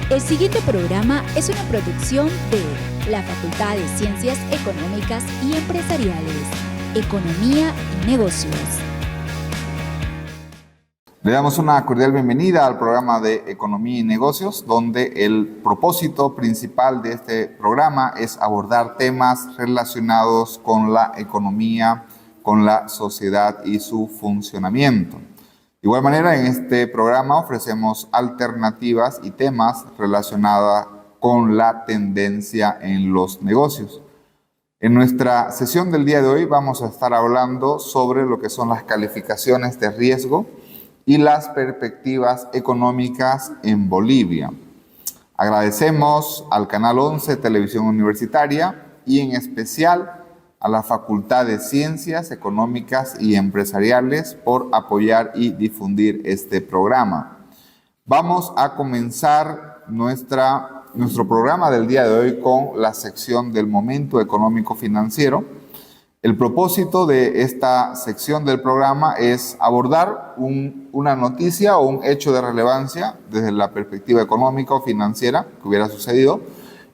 El siguiente programa es una producción de la Facultad de Ciencias Económicas y Empresariales, Economía y Negocios. Le damos una cordial bienvenida al programa de Economía y Negocios, donde el propósito principal de este programa es abordar temas relacionados con la economía, con la sociedad y su funcionamiento. De igual manera, en este programa ofrecemos alternativas y temas relacionados con la tendencia en los negocios. En nuestra sesión del día de hoy vamos a estar hablando sobre lo que son las calificaciones de riesgo y las perspectivas económicas en Bolivia. Agradecemos al Canal 11 Televisión Universitaria y en especial a la Facultad de Ciencias Económicas y Empresariales por apoyar y difundir este programa. Vamos a comenzar nuestro programa del día de hoy con la sección del momento económico financiero. El propósito de esta sección del programa es abordar una noticia o un hecho de relevancia desde la perspectiva económica o financiera que hubiera sucedido.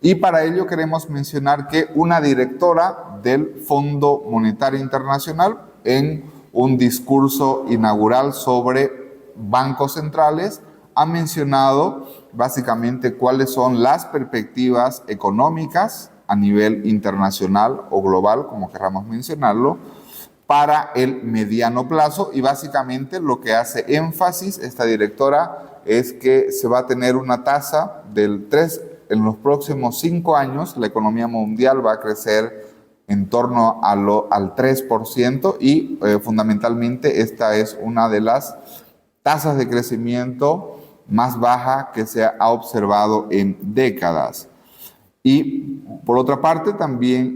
Y para ello queremos mencionar que una directora del Fondo Monetario Internacional, en un discurso inaugural sobre bancos centrales, ha mencionado básicamente cuáles son las perspectivas económicas a nivel internacional o global, como queramos mencionarlo, para el mediano plazo. Y básicamente lo que hace énfasis esta directora es que se va a tener una tasa del 3%. En los próximos 5 años, la economía mundial va a crecer en torno al 3% y fundamentalmente esta es una de las tasas de crecimiento más baja que se ha observado en décadas. Y por otra parte, también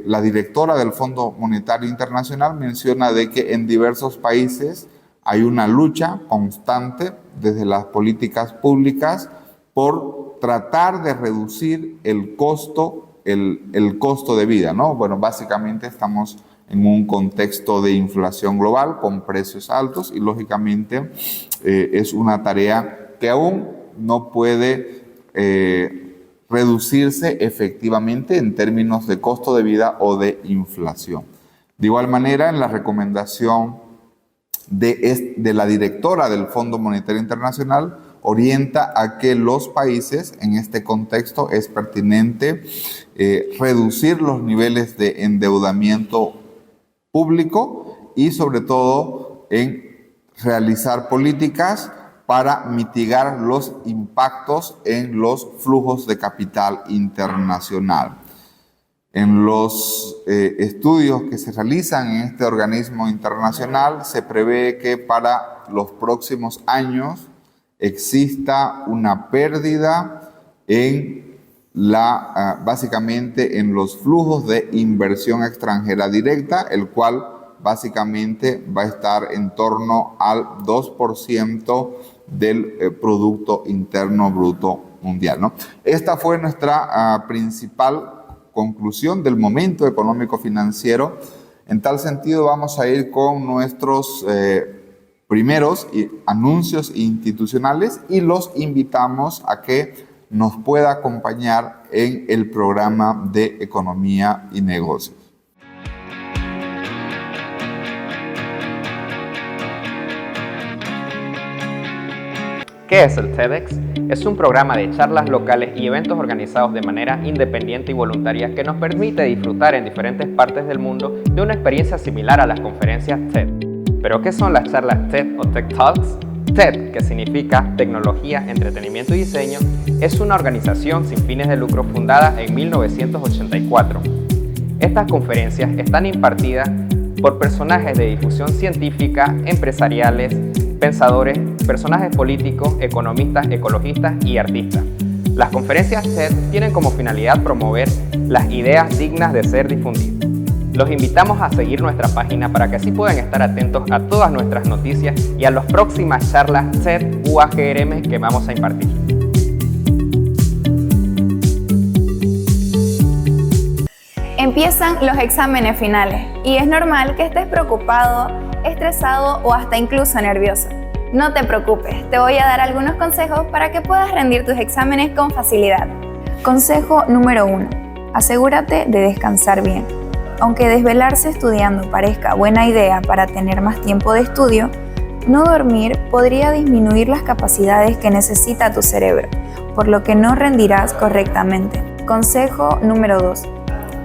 la directora del Fondo Monetario Internacional menciona de que en diversos países hay una lucha constante desde las políticas públicas por tratar de reducir el costo de vida, ¿no? Bueno, básicamente estamos en un contexto de inflación global con precios altos y lógicamente es una tarea que aún no puede reducirse efectivamente en términos de costo de vida o de inflación. De igual manera, en la recomendación de la directora del Fondo Monetario Internacional, orienta a que los países, en este contexto, es pertinente reducir los niveles de endeudamiento público y sobre todo en realizar políticas para mitigar los impactos en los flujos de capital internacional. En los estudios que se realizan en este organismo internacional se prevé que para los próximos años exista una pérdida en básicamente en los flujos de inversión extranjera directa, el cual básicamente va a estar en torno al 2% del Producto Interno Bruto Mundial, ¿no? Esta fue nuestra principal conclusión del momento económico financiero. En tal sentido, vamos a ir con nuestros primeros anuncios institucionales y los invitamos a que nos pueda acompañar en el programa de Economía y Negocios. ¿Qué es el TEDx? Es un programa de charlas locales y eventos organizados de manera independiente y voluntaria que nos permite disfrutar en diferentes partes del mundo de una experiencia similar a las conferencias TED. ¿Pero qué son las charlas TED o Tech Talks? TED, que significa Tecnología, Entretenimiento y Diseño, es una organización sin fines de lucro fundada en 1984. Estas conferencias están impartidas por personajes de difusión científica, empresariales, pensadores, personajes políticos, economistas, ecologistas y artistas. Las conferencias TED tienen como finalidad promover las ideas dignas de ser difundidas. Los invitamos a seguir nuestra página para que así puedan estar atentos a todas nuestras noticias y a las próximas charlas TED UAGRM que vamos a impartir. Empiezan los exámenes finales y es normal que estés preocupado, estresado o hasta incluso nervioso. No te preocupes, te voy a dar algunos consejos para que puedas rendir tus exámenes con facilidad. Consejo número 1. Asegúrate de descansar bien. Aunque desvelarse estudiando parezca buena idea para tener más tiempo de estudio, no dormir podría disminuir las capacidades que necesita tu cerebro, por lo que no rendirás correctamente. Consejo número 2.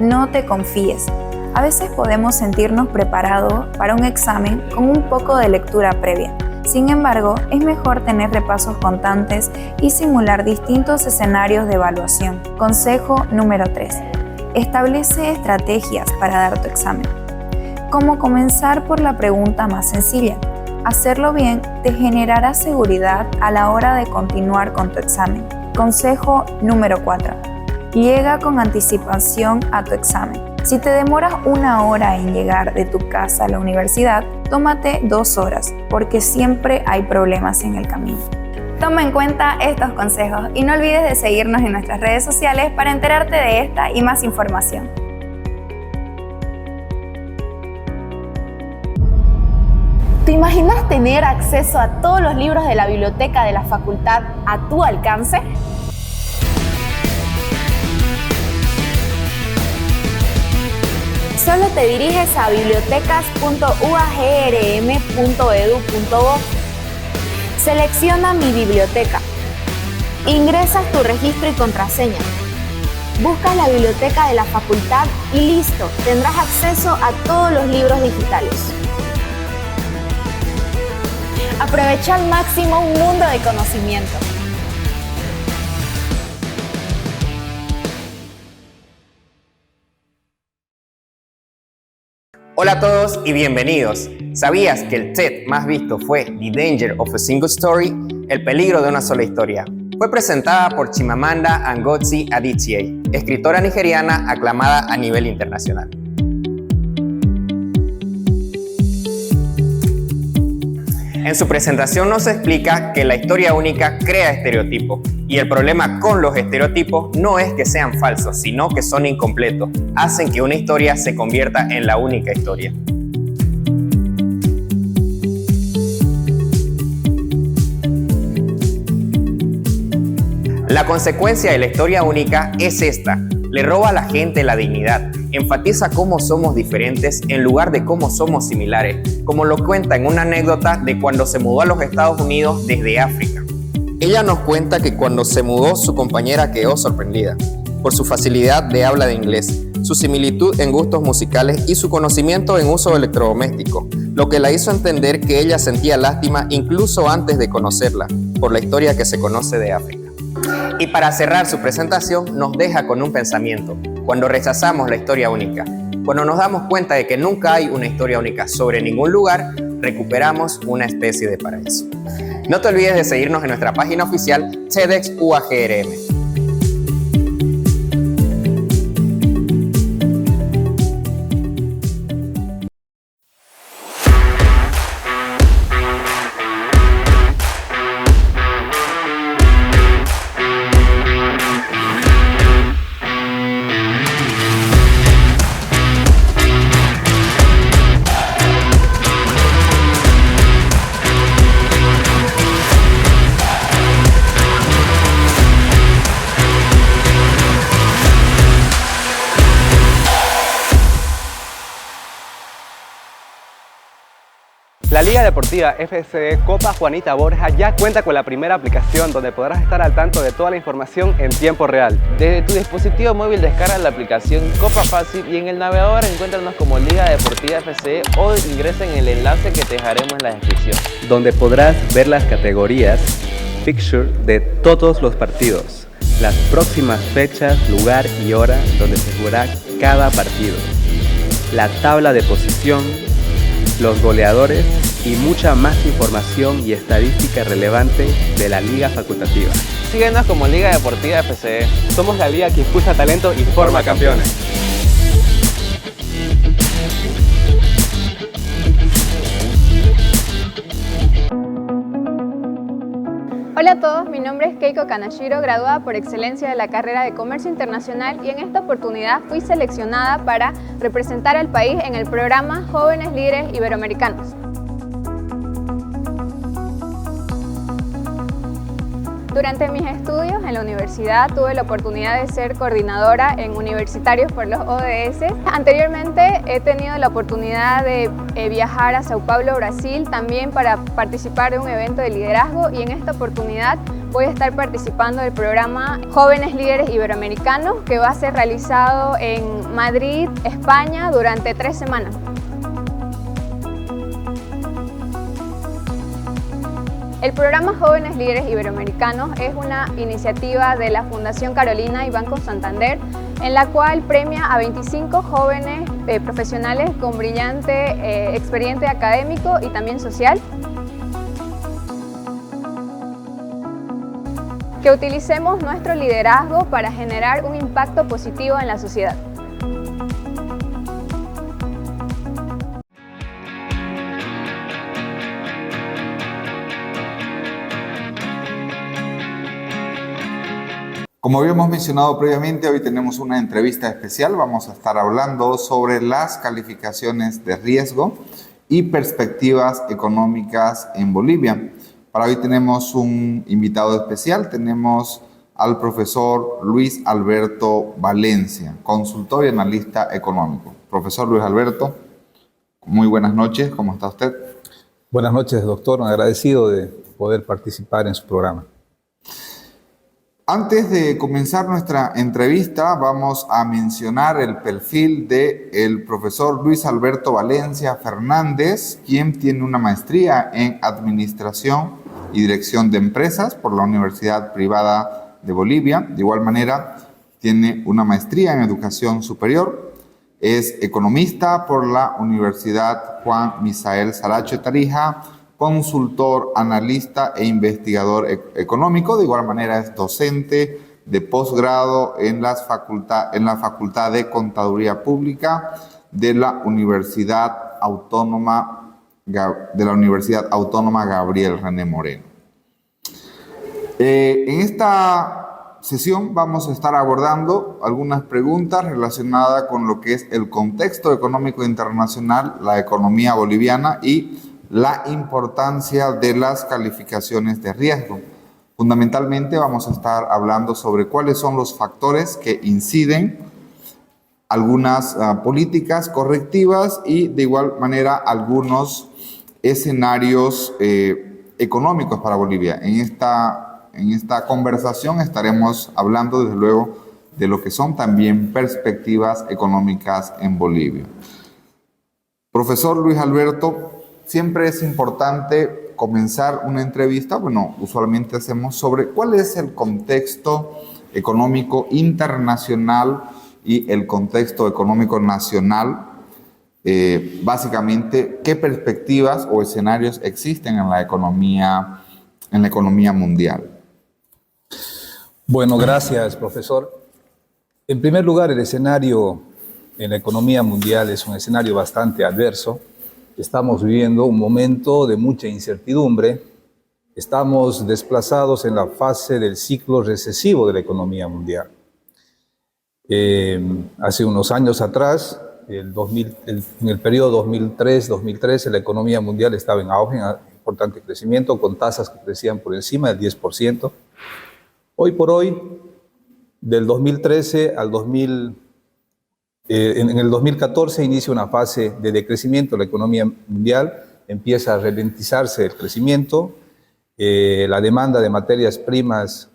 No te confíes. A veces podemos sentirnos preparados para un examen con un poco de lectura previa. Sin embargo, es mejor tener repasos constantes y simular distintos escenarios de evaluación. Consejo número 3. Establece estrategias para dar tu examen. Como comenzar por la pregunta más sencilla. Hacerlo bien te generará seguridad a la hora de continuar con tu examen. Consejo número 4. Llega con anticipación a tu examen. Si te demoras 1 hora en llegar de tu casa a la universidad, tómate 2 horas, porque siempre hay problemas en el camino. Toma en cuenta estos consejos y no olvides de seguirnos en nuestras redes sociales para enterarte de esta y más información. ¿Te imaginas tener acceso a todos los libros de la biblioteca de la facultad a tu alcance? Solo te diriges a bibliotecas.uagrm.edu.bo. Selecciona Mi Biblioteca. Ingresas tu registro y contraseña. Buscas la biblioteca de la facultad y listo, tendrás acceso a todos los libros digitales. Aprovecha al máximo un mundo de conocimiento. Hola a todos y bienvenidos. ¿Sabías que el TED más visto fue The Danger of a Single Story? El peligro de una sola historia. Fue presentada por Chimamanda Ngozi Adichie, escritora nigeriana aclamada a nivel internacional. En su presentación nos explica que la historia única crea estereotipos y el problema con los estereotipos no es que sean falsos, sino que son incompletos. Hacen que una historia se convierta en la única historia. La consecuencia de la historia única es esta: le roba a la gente la dignidad, enfatiza cómo somos diferentes en lugar de cómo somos similares, como lo cuenta en una anécdota de cuando se mudó a los Estados Unidos desde África. Ella nos cuenta que cuando se mudó su compañera quedó sorprendida por su facilidad de habla de inglés, su similitud en gustos musicales y su conocimiento en uso electrodoméstico, lo que la hizo entender que ella sentía lástima incluso antes de conocerla, por la historia que se conoce de África. Y para cerrar su presentación nos deja con un pensamiento: cuando rechazamos la historia única, cuando nos damos cuenta de que nunca hay una historia única sobre ningún lugar, recuperamos una especie de paraíso. No te olvides de seguirnos en nuestra página oficial TEDx UAGRM. La Liga Deportiva FCE Copa Juanita Borja ya cuenta con la primera aplicación donde podrás estar al tanto de toda la información en tiempo real. Desde tu dispositivo móvil descarga la aplicación Copa Fácil y en el navegador encuéntranos como Liga Deportiva FCE o ingresa en el enlace que te dejaremos en la descripción. Donde podrás ver las categorías, fixture de todos los partidos, las próximas fechas, lugar y hora donde se jugará cada partido, la tabla de posición, los goleadores y mucha más información y estadística relevante de la Liga Facultativa. Síguenos como Liga Deportiva FCE. Somos la liga que impulsa talento y forma campeones. Hola a todos, mi nombre es Keiko Kanashiro, graduada por excelencia de la carrera de Comercio Internacional, y en esta oportunidad fui seleccionada para representar al país en el programa Jóvenes Líderes Iberoamericanos. Durante mis estudios en la universidad tuve la oportunidad de ser coordinadora en Universitarios por los ODS. Anteriormente he tenido la oportunidad de viajar a Sao Paulo, Brasil, también para participar de un evento de liderazgo, y en esta oportunidad voy a estar participando del programa Jóvenes Líderes Iberoamericanos, que va a ser realizado en Madrid, España, durante 3 semanas. El programa Jóvenes Líderes Iberoamericanos es una iniciativa de la Fundación Carolina y Banco Santander, en la cual premia a 25 jóvenes profesionales con brillante expediente académico y también social, que utilicemos nuestro liderazgo para generar un impacto positivo en la sociedad. Como habíamos mencionado previamente, hoy tenemos una entrevista especial. Vamos a estar hablando sobre las calificaciones de riesgo y perspectivas económicas en Bolivia. Para hoy tenemos un invitado especial. Tenemos al profesor Luis Alberto Valencia, consultor y analista económico. Profesor Luis Alberto, muy buenas noches. ¿Cómo está usted? Buenas noches, doctor. Agradecido de poder participar en su programa. Antes de comenzar nuestra entrevista, vamos a mencionar el perfil del profesor Luis Alberto Valencia Fernández, quien tiene una maestría en Administración y Dirección de Empresas por la Universidad Privada de Bolivia. De igual manera, tiene una maestría en Educación Superior. Es economista por la Universidad Juan Misael Saracho Tarija, consultor, analista e investigador económico. De igual manera es docente de posgrado en la Facultad de Contaduría Pública de la Universidad Autónoma Gabriel René Moreno. En esta sesión vamos a estar abordando algunas preguntas relacionadas con lo que es el contexto económico internacional, la economía boliviana y la importancia de las calificaciones de riesgo. Fundamentalmente vamos a estar hablando sobre cuáles son los factores que inciden, algunas políticas correctivas y de igual manera algunos escenarios económicos para Bolivia. En esta conversación estaremos hablando desde luego de lo que son también perspectivas económicas en Bolivia. Profesor Luis Alberto, siempre es importante comenzar una entrevista, usualmente hacemos sobre cuál es el contexto económico internacional y el contexto económico nacional. Básicamente, ¿qué perspectivas o escenarios existen en la economía mundial? Bueno, gracias, profesor. En primer lugar, el escenario en la economía mundial es un escenario bastante adverso. Estamos viviendo un momento de mucha incertidumbre. Estamos desplazados en la fase del ciclo recesivo de la economía mundial. Hace unos años atrás, en el periodo 2003-2013, la economía mundial estaba en auge, en importante crecimiento, con tasas que crecían por encima del 10%. Hoy por hoy, del 2013 al en el 2014 inicia una fase de decrecimiento de la economía mundial, empieza a ralentizarse el crecimiento, la demanda de materias primas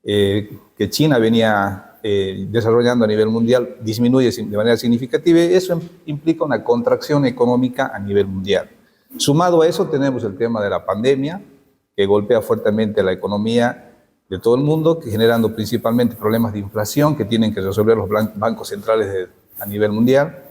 que China venía desarrollando a nivel mundial disminuye de manera significativa y eso implica una contracción económica a nivel mundial. Sumado a eso tenemos el tema de la pandemia que golpea fuertemente la economía de todo el mundo, generando principalmente problemas de inflación que tienen que resolver los bancos centrales a nivel mundial.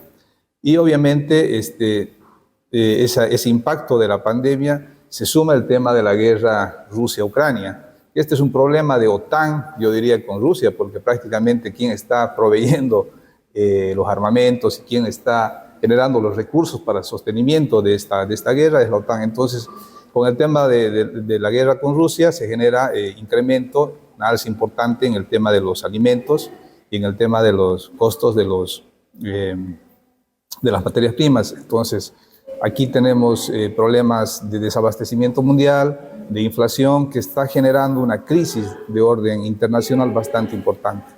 Y obviamente ese impacto de la pandemia se suma el tema de la guerra Rusia-Ucrania. Este es un problema de OTAN, yo diría, con Rusia, porque prácticamente quien está proveyendo los armamentos y quien está generando los recursos para el sostenimiento de esta guerra es la OTAN. Entonces, con el tema de la guerra con Rusia se genera incremento, un alza importante en el tema de los alimentos y en el tema de los costos de las materias primas. Entonces, aquí tenemos problemas de desabastecimiento mundial, de inflación que está generando una crisis de orden internacional bastante importante.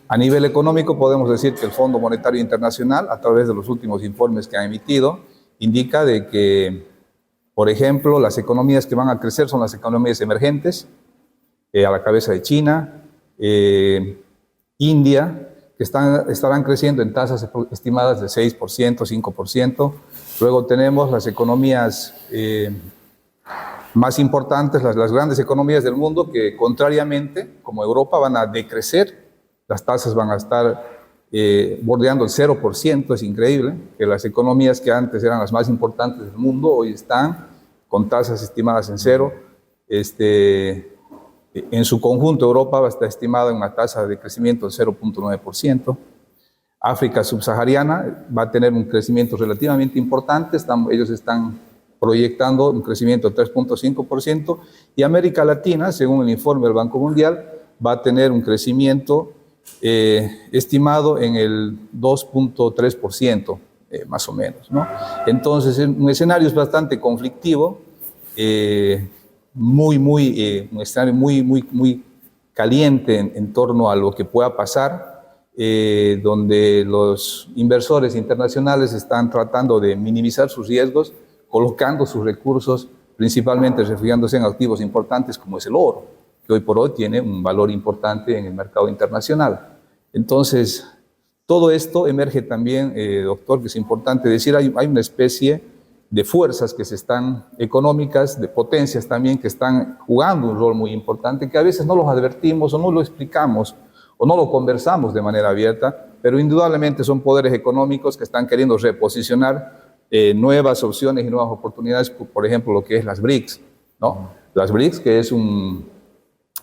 A nivel económico podemos decir que el Fondo Monetario Internacional, a través de los últimos informes que ha emitido, indica de que, por ejemplo, las economías que van a crecer son las economías emergentes, a la cabeza de China, India, que estarán creciendo en tasas estimadas de 6%, 5%. Luego tenemos las economías más importantes, las grandes economías del mundo, que contrariamente, como Europa, van a decrecer. Las tasas van a estar bordeando el 0%, es increíble, que las economías que antes eran las más importantes del mundo, hoy están con tasas estimadas en cero. En su conjunto, Europa va a estar estimada en una tasa de crecimiento del 0.9%. África subsahariana va a tener un crecimiento relativamente importante, ellos están proyectando un crecimiento del 3.5%, y América Latina, según el informe del Banco Mundial, va a tener un crecimiento estimado en el 2.3%, más o menos, ¿no? Entonces, un escenario es bastante conflictivo, un escenario muy caliente en torno a lo que pueda pasar, donde los inversores internacionales están tratando de minimizar sus riesgos, colocando sus recursos, principalmente refugiándose en activos importantes como es el oro, que hoy por hoy tiene un valor importante en el mercado internacional. Entonces, todo esto emerge también, doctor, que es importante decir, hay una especie de fuerzas que económicas, de potencias también, que están jugando un rol muy importante, que a veces no los advertimos o no lo explicamos o no lo conversamos de manera abierta, pero indudablemente son poderes económicos que están queriendo reposicionar nuevas opciones y nuevas oportunidades, por ejemplo, lo que es las BRICS, ¿no? Las BRICS, que es un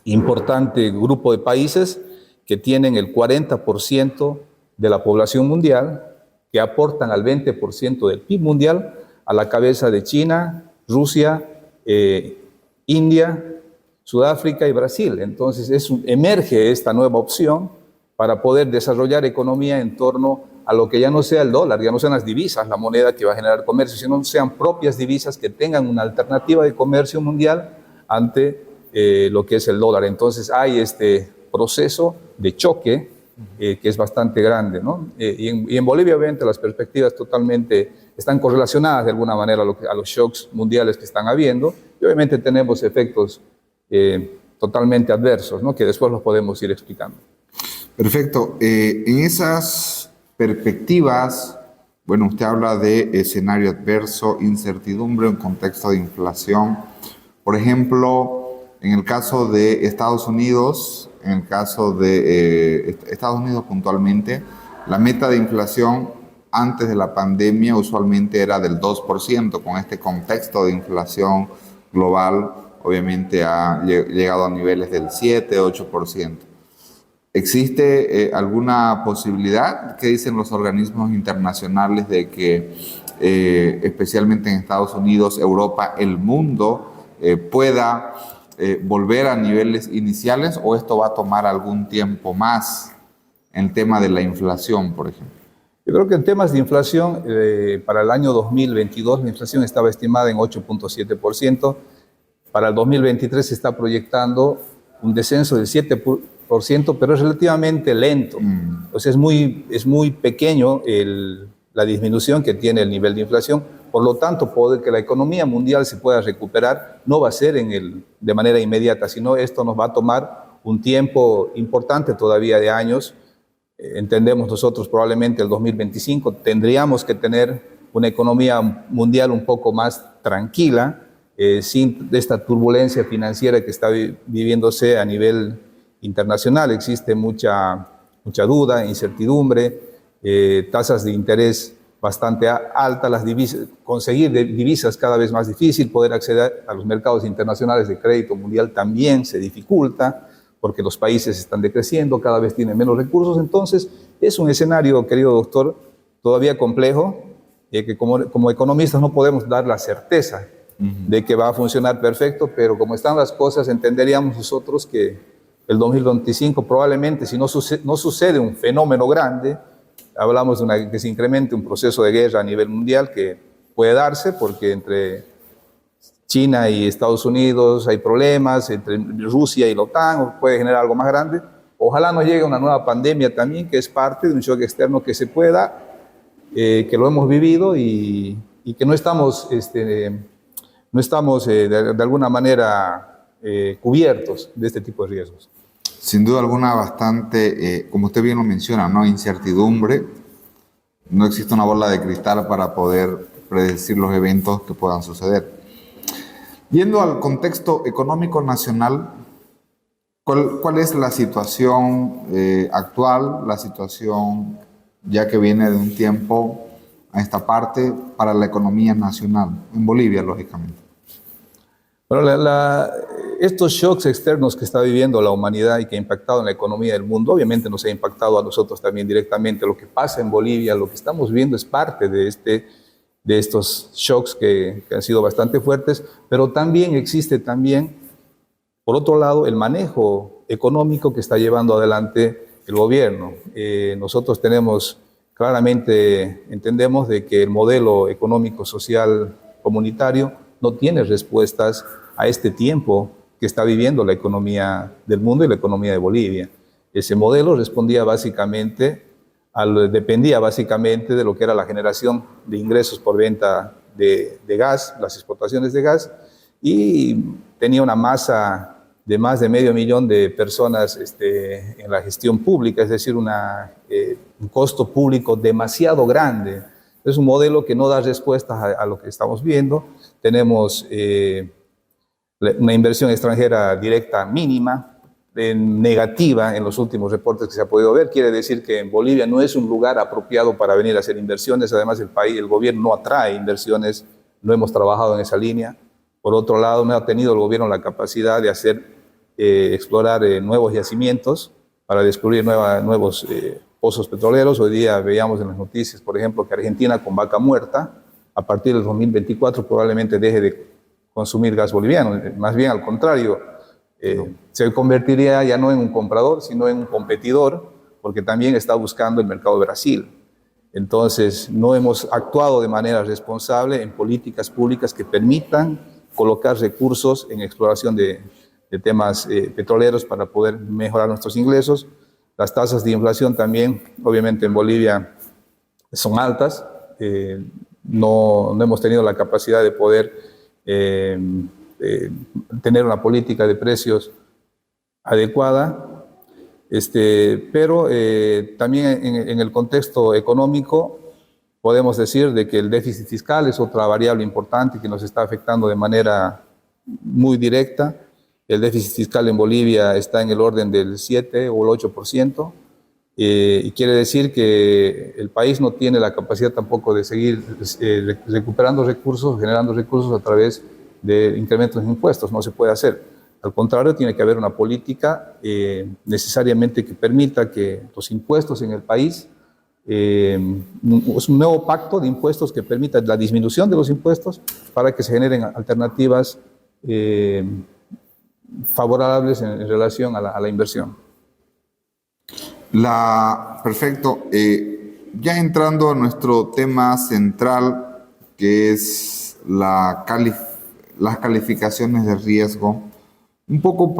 importante grupo de países que tienen el 40% de la población mundial, que aportan al 20% del PIB mundial, a la cabeza de China, Rusia, India, Sudáfrica y Brasil. Entonces emerge esta nueva opción para poder desarrollar economía en torno a lo que ya no sea el dólar, ya no sean las divisas, la moneda que va a generar comercio, sino sean propias divisas que tengan una alternativa de comercio mundial ante lo que es el dólar. Entonces hay este proceso de choque que es bastante grande, ¿no? Y en Bolivia, obviamente, las perspectivas totalmente están correlacionadas de alguna manera a los shocks mundiales que están habiendo, y obviamente tenemos efectos totalmente adversos, ¿no? Que después los podemos ir explicando. Perfecto. En esas perspectivas, bueno, usted habla de escenario adverso, incertidumbre en contexto de inflación. Por ejemplo, en el caso de Estados Unidos, puntualmente, la meta de inflación antes de la pandemia usualmente era del 2%. Con este contexto de inflación global, obviamente ha llegado a niveles del 7-8%. ¿Existe alguna posibilidad, que dicen los organismos internacionales, de que especialmente en Estados Unidos, Europa, el mundo pueda volver a niveles iniciales, o esto va a tomar algún tiempo más en tema de la inflación, por ejemplo? Yo creo que en temas de inflación, para el año 2022 la inflación estaba estimada en 8.7%, para el 2023 se está proyectando un descenso del 7%, pero es relativamente lento. O sea, es muy pequeño la disminución que tiene el nivel de inflación. Por lo tanto, poder que la economía mundial se pueda recuperar no va a ser de manera inmediata, sino esto nos va a tomar un tiempo importante todavía de años. Entendemos nosotros probablemente el 2025 tendríamos que tener una economía mundial un poco más tranquila, sin esta turbulencia financiera que está viviéndose a nivel internacional. Existe mucha duda, incertidumbre, tasas de interés bastante altas, las divisas, conseguir divisas cada vez más difícil, poder acceder a los mercados internacionales de crédito mundial también se dificulta, porque los países están decreciendo, cada vez tienen menos recursos. Entonces, es un escenario, querido doctor, todavía complejo, que como economistas no podemos dar la certeza de que va a funcionar perfecto, pero como están las cosas, entenderíamos nosotros que el 2025 probablemente, si no sucede un fenómeno grande, hablamos de que se incremente un proceso de guerra a nivel mundial, que puede darse porque entre China y Estados Unidos hay problemas, entre Rusia y la OTAN puede generar algo más grande. Ojalá no llegue una nueva pandemia también, que es parte de un shock externo que se pueda, que lo hemos vivido y que no estamos, de alguna manera cubiertos de este tipo de riesgos. Sin duda alguna bastante, como usted bien lo menciona, ¿no? Incertidumbre. No existe una bola de cristal para poder predecir los eventos que puedan suceder. Yendo al contexto económico nacional, ¿cuál es la situación actual, la situación ya que viene de un tiempo a esta parte para la economía nacional? En Bolivia, lógicamente. Bueno, estos shocks externos que está viviendo la humanidad y que ha impactado en la economía del mundo, obviamente nos ha impactado a nosotros también directamente. Lo que pasa en Bolivia, lo que estamos viendo es parte de estos shocks que han sido bastante fuertes, pero también existe por otro lado, el manejo económico que está llevando adelante el gobierno. Nosotros entendemos de que el modelo económico, social, comunitario no tiene respuestas a este tiempo que está viviendo la economía del mundo y la economía de Bolivia. Ese modelo dependía básicamente de lo que era la generación de ingresos por venta de gas, las exportaciones de gas, y tenía una masa de más de 500.000 de personas en la gestión pública, es decir, un costo público demasiado grande. Es un modelo que no da respuestas a lo que estamos viendo. Tenemos una inversión extranjera directa mínima, negativa en los últimos reportes que se ha podido ver. Quiere decir que Bolivia no es un lugar apropiado para venir a hacer inversiones. Además, el gobierno no atrae inversiones, no hemos trabajado en esa línea. Por otro lado, no ha tenido el gobierno la capacidad de explorar nuevos yacimientos para descubrir nuevos pozos petroleros. Hoy día veíamos en las noticias, por ejemplo, que Argentina con Vaca Muerta, a partir del 2024 probablemente deje de consumir gas boliviano. Más bien al contrario, se convertiría ya no en un comprador, sino en un competidor, porque también está buscando el mercado de Brasil. Entonces, no hemos actuado de manera responsable en políticas públicas que permitan colocar recursos en exploración de temas petroleros para poder mejorar nuestros ingresos. Las tasas de inflación también, obviamente en Bolivia, son altas. No hemos tenido la capacidad de poder tener una política de precios adecuada, pero también en el contexto económico podemos decir de que el déficit fiscal es otra variable importante que nos está afectando de manera muy directa. El déficit fiscal en Bolivia está en el orden del 7 o el 8%, y quiere decir que el país no tiene la capacidad tampoco de seguir recuperando recursos, generando recursos a través de incrementos en impuestos. No se puede hacer. Al contrario, tiene que haber una política necesariamente que permita que los impuestos en el país, es un nuevo pacto de impuestos que permita la disminución de los impuestos para que se generen alternativas favorables en relación a la inversión. Perfecto. Ya entrando a nuestro tema central, que es las calificaciones de riesgo, un poco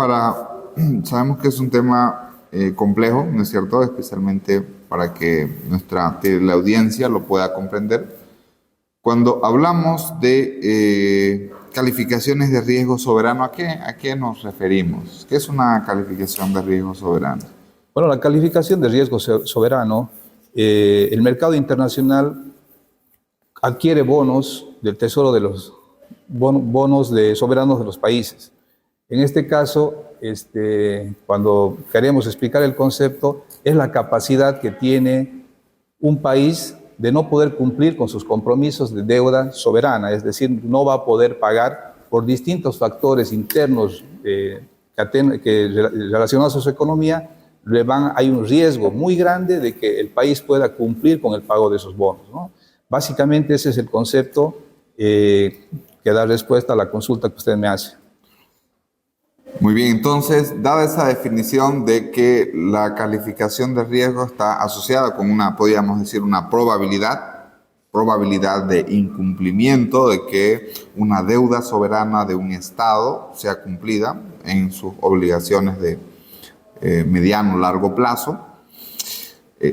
sabemos que es un tema complejo, ¿no es cierto? Especialmente para que la audiencia lo pueda comprender. Cuando hablamos de calificaciones de riesgo soberano, ¿a qué nos referimos? ¿Qué es una calificación de riesgo soberano? Bueno, la calificación de riesgo soberano, el mercado internacional adquiere bonos del Tesoro de los bonos soberanos de los países. En este caso, cuando queremos explicar el concepto, es la capacidad que tiene un país de no poder cumplir con sus compromisos de deuda soberana, es decir, no va a poder pagar por distintos factores internos relacionados a su economía. Hay un riesgo muy grande de que el país pueda cumplir con el pago de esos bonos, ¿no? Básicamente ese es el concepto que da respuesta a la consulta que usted me hace. Muy bien, entonces, dada esa definición de que la calificación de riesgo está asociada con podríamos decir, una probabilidad, probabilidad de incumplimiento, de que una deuda soberana de un Estado sea cumplida en sus obligaciones de mediano o largo plazo.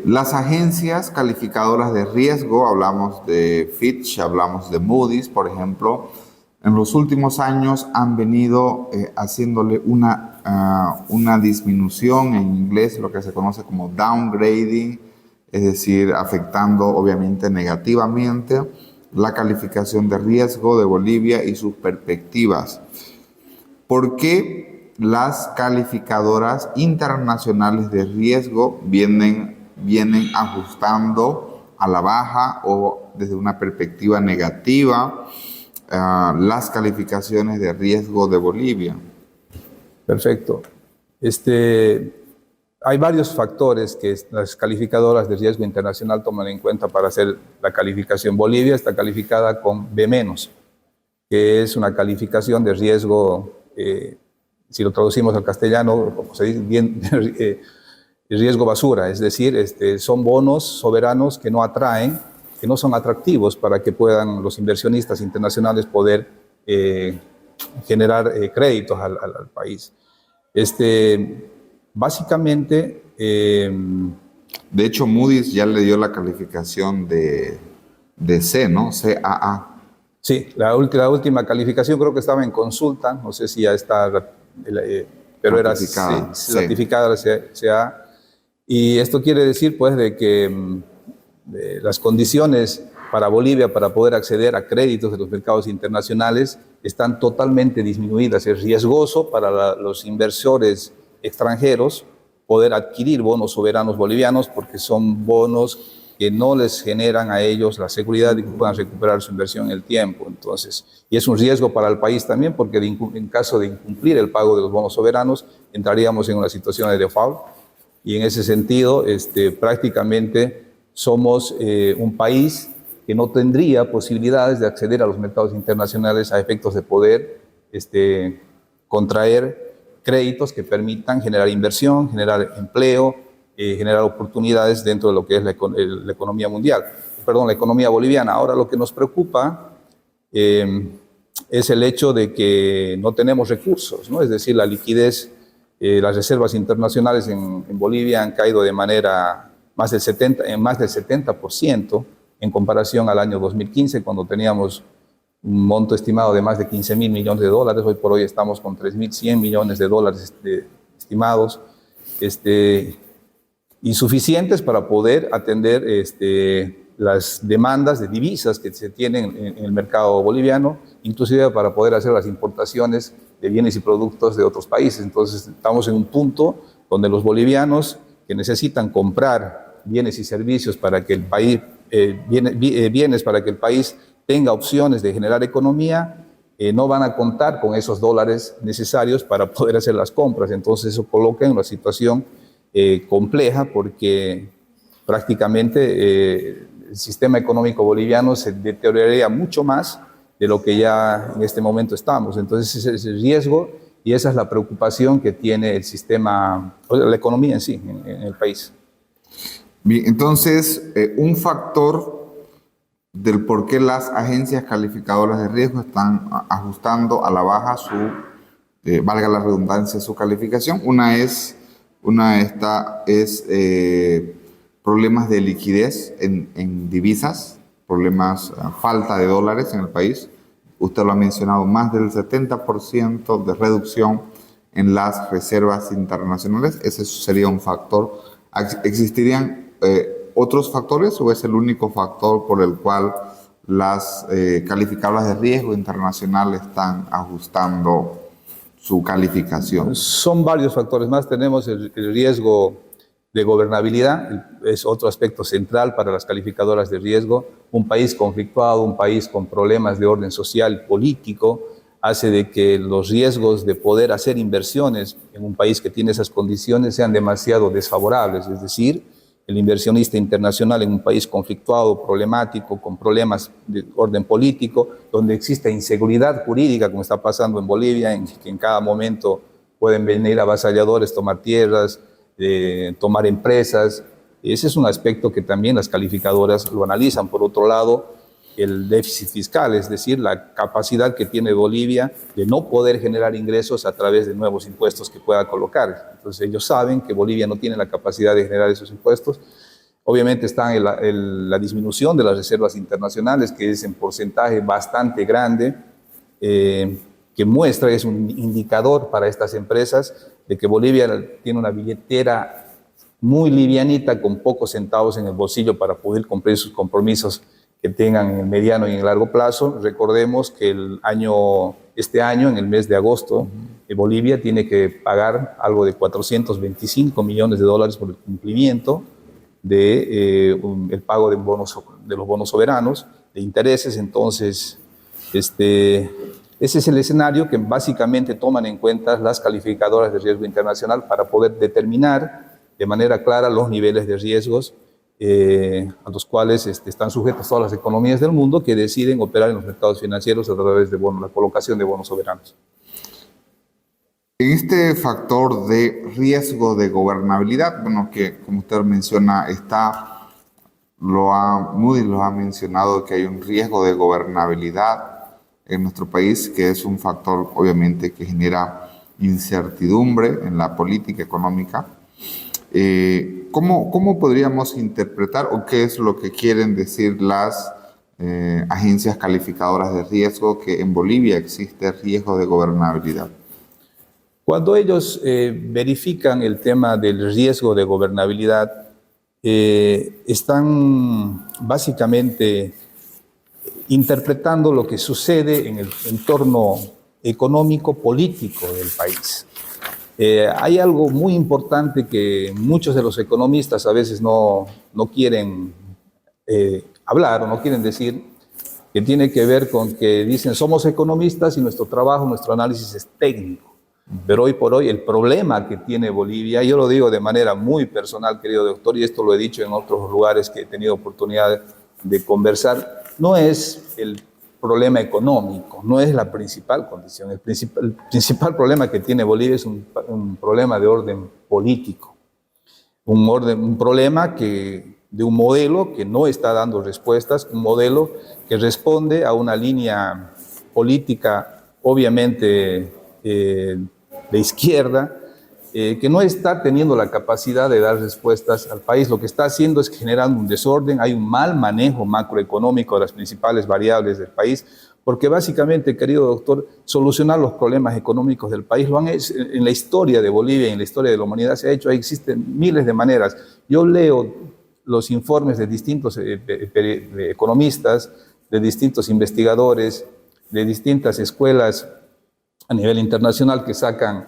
Las agencias calificadoras de riesgo, hablamos de Fitch, hablamos de Moody's, por ejemplo, en los últimos años han venido haciéndole una disminución, en inglés lo que se conoce como downgrading, es decir, afectando obviamente negativamente la calificación de riesgo de Bolivia y sus perspectivas. ¿Por qué las calificadoras internacionales de riesgo vienen ajustando a la baja o desde una perspectiva negativa las calificaciones de riesgo de Bolivia? Perfecto. Hay varios factores que las calificadoras de riesgo internacional toman en cuenta para hacer la calificación. Bolivia está calificada con B-, que es una calificación de riesgo, si lo traducimos al castellano, como se dice bien, riesgo basura, es decir, son bonos soberanos que no atraen, que no son atractivos para que puedan los inversionistas internacionales poder generar créditos al país. Básicamente... de hecho, Moody's ya le dio la calificación de C, ¿no? CAA. Sí, la última calificación creo que estaba en consulta, no sé si ya está, pero era certificada la CAA. Y esto quiere decir, pues, de que las condiciones para Bolivia para poder acceder a créditos de los mercados internacionales están totalmente disminuidas. Es riesgoso para los inversores extranjeros poder adquirir bonos soberanos bolivianos porque son bonos que no les generan a ellos la seguridad de que puedan recuperar su inversión en el tiempo. Entonces, y es un riesgo para el país también porque en caso de incumplir el pago de los bonos soberanos entraríamos en una situación de default y en ese sentido prácticamente somos un país que no tendría posibilidades de acceder a los mercados internacionales a efectos de poder contraer créditos que permitan generar inversión, generar empleo, generar oportunidades dentro de lo que es la economía mundial, la economía boliviana. Ahora lo que nos preocupa es el hecho de que no tenemos recursos, ¿no? Es decir, la liquidez, las reservas internacionales en Bolivia han caído de manera más del 70% en comparación al año 2015, cuando teníamos un monto estimado de más de 15.000 millones de dólares. Hoy por hoy estamos con 3.100 millones de dólares estimados, insuficientes para poder atender las demandas de divisas que se tienen en el mercado boliviano, inclusive para poder hacer las importaciones de bienes y productos de otros países. Entonces estamos en un punto donde los bolivianos que necesitan comprar bienes y servicios para que el país, bienes para que el país tenga opciones de generar economía, no van a contar con esos dólares necesarios para poder hacer las compras. Entonces eso coloca en una situación compleja porque prácticamente el sistema económico boliviano se deterioraría mucho más de lo que ya en este momento estamos. Entonces ese es el riesgo y esa es la preocupación que tiene el sistema, la economía en sí, en el país. Bien, entonces un factor del por qué las agencias calificadoras de riesgo están ajustando a la baja su, valga la redundancia, su calificación. Una es problemas de liquidez en divisas, problemas, falta de dólares en el país. Usted lo ha mencionado, más del 70% de reducción en las reservas internacionales. Ese sería un factor. ¿Existirían otros factores o es el único factor por el cual las calificadoras de riesgo internacional están ajustando su calificación? Son varios factores más. Tenemos el riesgo de gobernabilidad, es otro aspecto central para las calificadoras de riesgo. Un país conflictuado, un país con problemas de orden social y político, hace de que los riesgos de poder hacer inversiones en un país que tiene esas condiciones sean demasiado desfavorables. Es decir, el inversionista internacional en un país conflictuado, problemático, con problemas de orden político, donde existe inseguridad jurídica, como está pasando en Bolivia, en que en cada momento pueden venir avasalladores, tomar tierras, tomar empresas, Ese es un aspecto que también las calificadoras lo analizan. Por otro lado, el déficit fiscal, es decir, la capacidad que tiene Bolivia de no poder generar ingresos a través de nuevos impuestos que pueda colocar. Entonces ellos saben que Bolivia no tiene la capacidad de generar esos impuestos. Obviamente está la disminución de las reservas internacionales, que es en porcentaje bastante grande, que muestra, es un indicador para estas empresas de que Bolivia tiene una billetera muy livianita, con pocos centavos en el bolsillo para poder cumplir sus compromisos que tengan en el mediano y en el largo plazo. Recordemos que este año, en el mes de agosto, Bolivia tiene que pagar algo de 425 millones de dólares por el cumplimiento el pago de los bonos soberanos, de intereses. Entonces, ese es el escenario que básicamente toman en cuenta las calificadoras de riesgo internacional para poder determinar de manera clara los niveles de riesgos a los cuales están sujetas todas las economías del mundo que deciden operar en los mercados financieros a través de la colocación de bonos soberanos. En este factor de riesgo de gobernabilidad, bueno, que como usted menciona, Moody's lo ha mencionado, que hay un riesgo de gobernabilidad en nuestro país, que es un factor obviamente que genera incertidumbre en la política económica. ¿Cómo podríamos interpretar o qué es lo que quieren decir las agencias calificadoras de riesgo que en Bolivia existe riesgo de gobernabilidad? Cuando ellos verifican el tema del riesgo de gobernabilidad, están básicamente interpretando lo que sucede en el entorno económico-político del país. Hay algo muy importante que muchos de los economistas a veces no quieren hablar o no quieren decir, que tiene que ver con que dicen somos economistas y nuestro trabajo, nuestro análisis es técnico. Pero hoy por hoy el problema que tiene Bolivia, yo lo digo de manera muy personal, querido doctor, y esto lo he dicho en otros lugares que he tenido oportunidad de conversar, no es el problema económico, no es la principal condición. El principal problema que tiene Bolivia es un problema de orden político, un problema de un modelo que no está dando respuestas, un modelo que responde a una línea política obviamente de izquierda, que no está teniendo la capacidad de dar respuestas al país. Lo que está haciendo es generando un desorden, hay un mal manejo macroeconómico de las principales variables del país, porque básicamente, querido doctor, solucionar los problemas económicos del país lo han hecho en la historia de Bolivia y en la historia de la humanidad, se ha hecho, existen miles de maneras. Yo leo los informes de distintos economistas, de distintos investigadores, de distintas escuelas a nivel internacional que sacan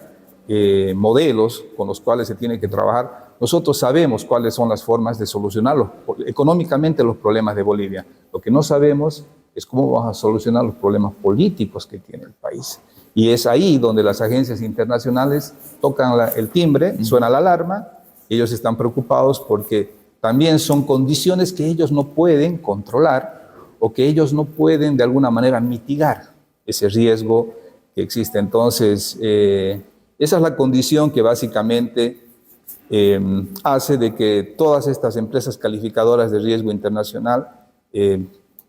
modelos con los cuales se tiene que trabajar. Nosotros sabemos cuáles son las formas de solucionar económicamente los problemas de Bolivia. Lo que no sabemos es cómo vamos a solucionar los problemas políticos que tiene el país. Y es ahí donde las agencias internacionales tocan el timbre, suena la alarma, ellos están preocupados porque también son condiciones que ellos no pueden controlar o que ellos no pueden de alguna manera mitigar ese riesgo que existe. Entonces, esa es la condición que básicamente hace de que todas estas empresas calificadoras de riesgo internacional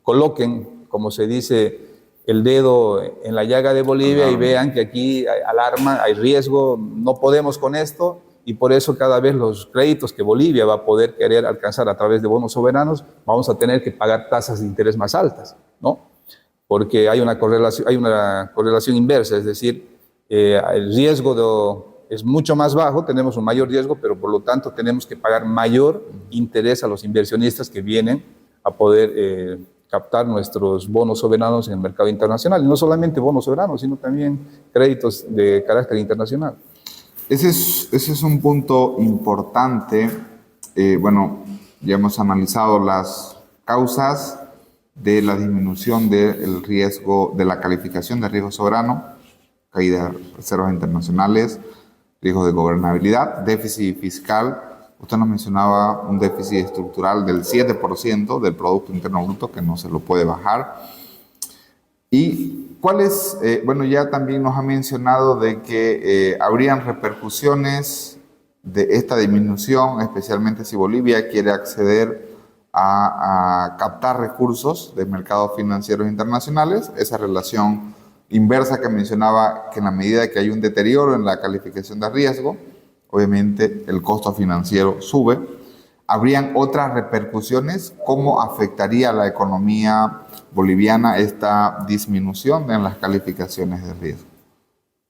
coloquen, como se dice, el dedo en la llaga de Bolivia y vean que aquí hay alarma, hay riesgo, no podemos con esto, y por eso cada vez los créditos que Bolivia va a poder querer alcanzar a través de bonos soberanos, vamos a tener que pagar tasas de interés más altas, ¿no? Porque hay una correlación inversa, es decir, el riesgo es mucho más bajo, tenemos un mayor riesgo, pero por lo tanto tenemos que pagar mayor interés a los inversionistas que vienen a poder captar nuestros bonos soberanos en el mercado internacional. Y no solamente bonos soberanos, sino también créditos de carácter internacional. Ese es un punto importante. Bueno, ya hemos analizado las causas de la disminución del riesgo, de la calificación de riesgo soberano, caída de reservas internacionales, riesgo de gobernabilidad, déficit fiscal. Usted nos mencionaba un déficit estructural del 7% del Producto Interno Bruto, que no se lo puede bajar. Y cuáles, bueno, ya también nos ha mencionado de que habrían repercusiones de esta disminución, especialmente si Bolivia quiere acceder a captar recursos de mercados financieros internacionales, esa relación inversa que mencionaba, que en la medida que hay un deterioro en la calificación de riesgo, obviamente el costo financiero sube. ¿Habrían otras repercusiones? ¿Cómo afectaría a la economía boliviana esta disminución en las calificaciones de riesgo,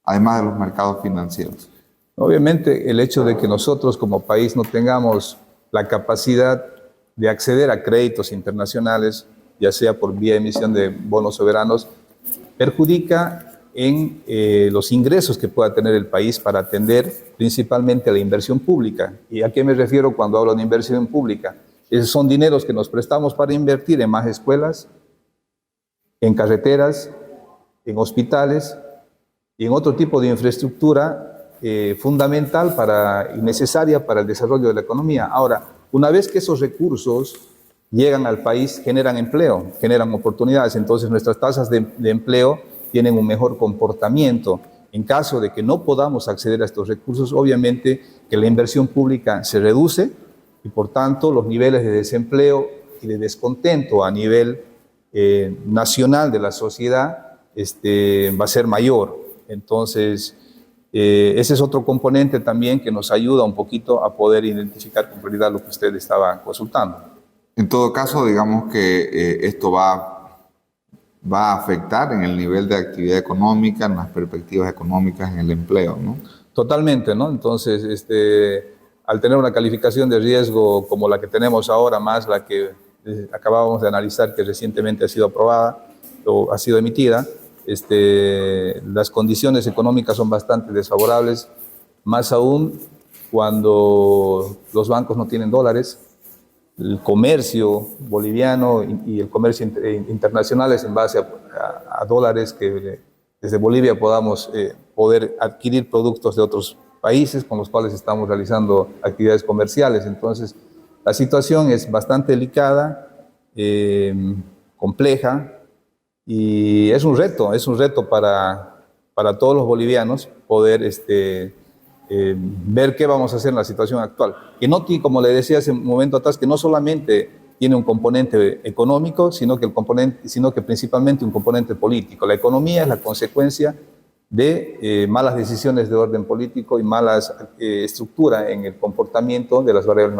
además de los mercados financieros? Obviamente, el hecho de que nosotros como país no tengamos la capacidad de acceder a créditos internacionales, ya sea por vía de emisión de bonos soberanos, perjudica en los ingresos que pueda tener el país para atender principalmente a la inversión pública. ¿Y a qué me refiero cuando hablo de inversión pública? Esos son dineros que nos prestamos para invertir en más escuelas, en carreteras, en hospitales y en otro tipo de infraestructura fundamental y necesaria para el desarrollo de la economía. Ahora, una vez que esos recursos llegan al país, generan empleo, generan oportunidades, entonces nuestras tasas de empleo tienen un mejor comportamiento. En caso de que no podamos acceder a estos recursos, obviamente que la inversión pública se reduce y por tanto los niveles de desempleo y de descontento a nivel nacional de la sociedad va a ser mayor. Entonces, ese es otro componente también que nos ayuda un poquito a poder identificar con claridad lo que usted estaba consultando. En todo caso, digamos que esto va a afectar en el nivel de actividad económica, en las perspectivas económicas, en el empleo, ¿no? Totalmente, ¿no? Entonces, al tener una calificación de riesgo como la que tenemos ahora, más la que acabábamos de analizar, que recientemente ha sido aprobada o ha sido emitida, las condiciones económicas son bastante desfavorables, más aún cuando los bancos no tienen dólares. El comercio boliviano y el comercio internacional es en base a dólares, que desde Bolivia podamos poder adquirir productos de otros países con los cuales estamos realizando actividades comerciales. Entonces, la situación es bastante delicada, compleja, y es un reto para todos los bolivianos poder ver qué vamos a hacer en la situación actual. Que no, como le decía hace un momento atrás, que no solamente tiene un componente económico, sino que principalmente un componente político. La economía es la consecuencia de malas decisiones de orden político y malas estructura en el comportamiento de las variables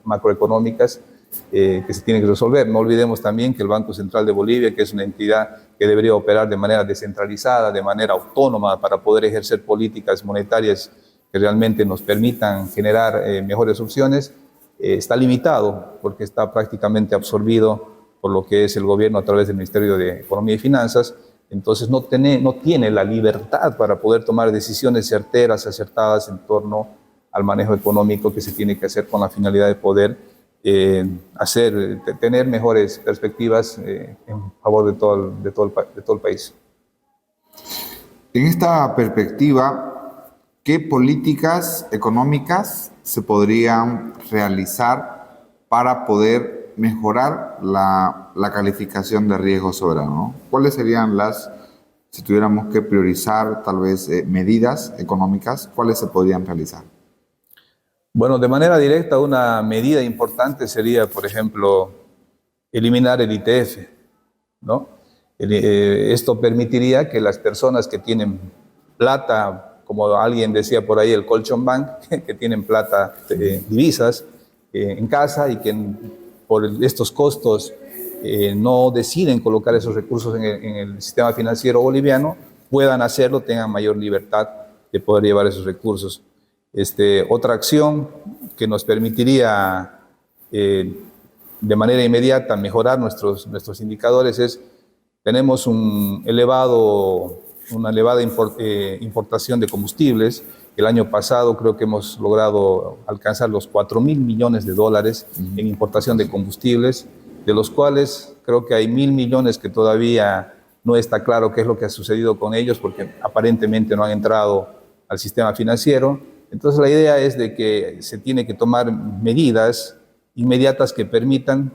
macroeconómicas que se tienen que resolver. No olvidemos también que el Banco Central de Bolivia, que es una entidad que debería operar de manera descentralizada, de manera autónoma, para poder ejercer políticas monetarias que realmente nos permitan generar mejores opciones, está limitado porque está prácticamente absorbido por lo que es el gobierno a través del Ministerio de Economía y Finanzas. Entonces no tiene la libertad para poder tomar decisiones certeras, acertadas en torno al manejo económico que se tiene que hacer con la finalidad de poder tener mejores perspectivas en favor de todo el país. En esta perspectiva, ¿qué políticas económicas se podrían realizar para poder mejorar la calificación de riesgo soberano, ¿no? ¿Cuáles serían si tuviéramos que priorizar tal vez medidas económicas, cuáles se podrían realizar? Bueno, de manera directa, una medida importante sería, por ejemplo, eliminar el ITF, ¿no? Esto permitiría que las personas que tienen plata, como alguien decía por ahí, el colchón bank, que tienen plata, divisas en casa y que por estos costos no deciden colocar esos recursos en el sistema financiero boliviano, puedan hacerlo, tengan mayor libertad de poder llevar esos recursos. Otra acción que nos permitiría de manera inmediata mejorar nuestros indicadores tenemos una elevada importación de combustibles. El año pasado creo que hemos logrado alcanzar los 4.000 millones de dólares en importación de combustibles, de los cuales creo que hay 1.000 millones que todavía no está claro qué es lo que ha sucedido con ellos, porque aparentemente no han entrado al sistema financiero. Entonces la idea es de que se tiene que tomar medidas inmediatas que permitan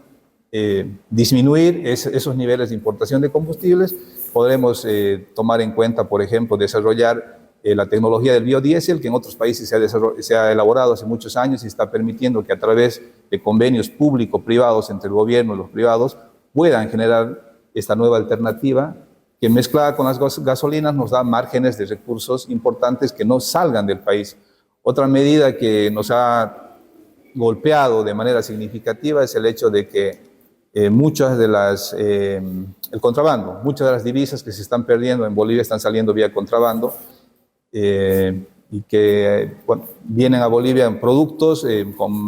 disminuir esos niveles de importación de combustibles. Podremos tomar en cuenta, por ejemplo, desarrollar la tecnología del biodiesel, que en otros países se ha elaborado hace muchos años y está permitiendo que a través de convenios público-privados entre el gobierno y los privados puedan generar esta nueva alternativa que mezclada con las gasolinas nos da márgenes de recursos importantes que no salgan del país. Otra medida que nos ha golpeado de manera significativa es el hecho de que muchas de el contrabando, muchas de las divisas que se están perdiendo en Bolivia están saliendo vía contrabando y que vienen a Bolivia en productos con